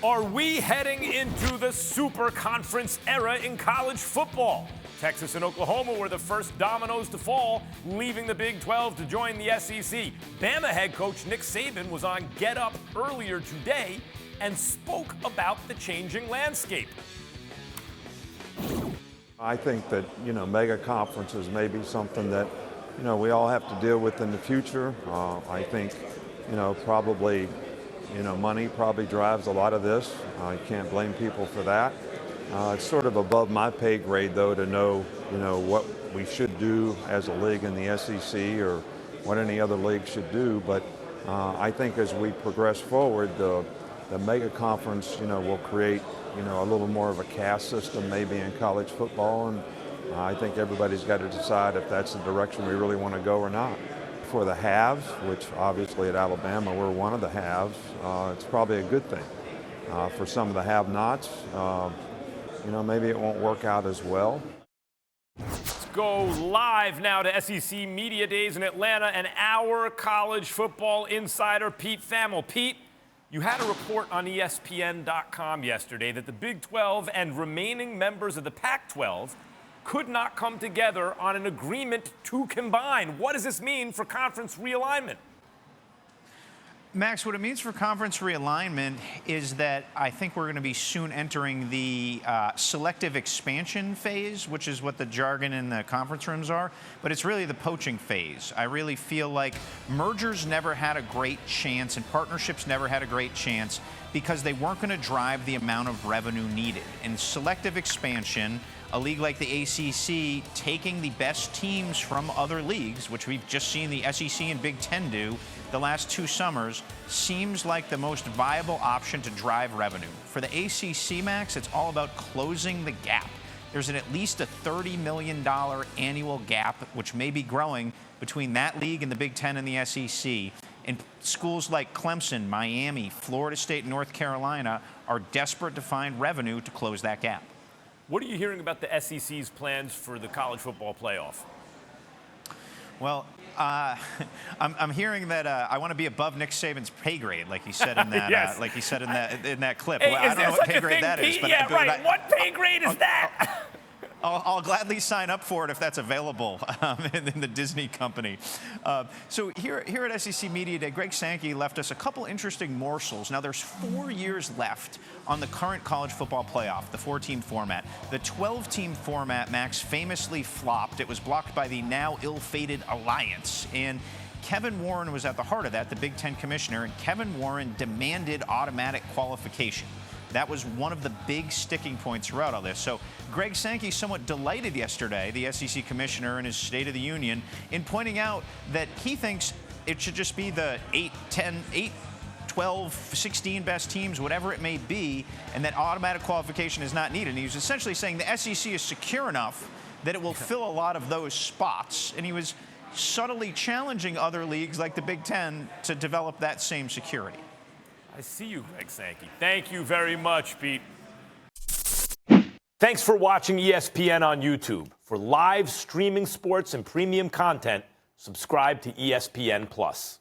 Are we heading into the super conference era in college football? Texas and Oklahoma were the first dominoes to fall, leaving the Big 12 to join the SEC. Bama head coach Nick Saban was on Get Up earlier today and spoke about the changing landscape. I think that, mega conferences may be something that, we all have to deal with in the future. I think, probably, money probably drives a lot of this. I can't blame people for that. It's sort of above my pay grade, though, to know, what we should do as a league in the SEC or what any other league should do. But I think as we progress forward, the mega conference, will create, a little more of a caste system maybe in college football. And I think everybody's got to decide if that's the direction we really want to go or not. For the haves, which obviously at Alabama we're one of the haves, it's probably a good thing. For some of the have-nots, maybe it won't work out as well. Let's go live now to SEC Media Days in Atlanta and our college football insider, Pete Thamel. Pete, you had a report on ESPN.com yesterday that the Big 12 and remaining members of the Pac-12 could not come together on an agreement to combine. What does this mean for conference realignment? Max, what it means for conference realignment is that I think we're going to be soon entering the selective expansion phase, which is what the jargon in the conference rooms are, but it's really the poaching phase. I really feel like mergers never had a great chance and partnerships never had a great chance because they weren't going to drive the amount of revenue needed. In selective expansion, a league like the ACC taking the best teams from other leagues, which we've just seen the SEC and Big Ten do the last 2 summers, seems like the most viable option to drive revenue. For the ACC, Max, it's all about closing the gap. There's at least a $30 million annual gap, which may be growing, between that league and the Big Ten and the SEC. And schools like Clemson, Miami, Florida State, and North Carolina are desperate to find revenue to close that gap. What are you hearing about the SEC's plans for the college football playoff? Well, I'm hearing that I want to be above Nick Saban's pay grade, like he said in that, yes. Like he said in that clip. Hey, well, I don't know what pay grade that is, but yeah, right. What pay grade is that? I'll gladly sign up for it if that's available in the Disney company. So here at SEC Media Day, Greg Sankey left us a couple interesting morsels. Now, there's 4 years left on the current college football playoff, the 4-team format. The 12-team format, Max, famously flopped. It was blocked by the now ill-fated Alliance. And Kevin Warren was at the heart of that, the Big Ten commissioner, and Kevin Warren demanded automatic qualification. That was one of the big sticking points throughout all this. So Greg Sankey somewhat delighted yesterday, the SEC commissioner in his State of the Union, in pointing out that he thinks it should just be the 8, 12, 16 best teams, whatever it may be, and that automatic qualification is not needed. And he was essentially saying the SEC is secure enough that it will fill a lot of those spots. And he was subtly challenging other leagues like the Big Ten to develop that same security. I see you, Greg Sankey. Thank you very much, Pete. Thanks for watching ESPN on YouTube. For live streaming sports and premium content, subscribe to ESPN+.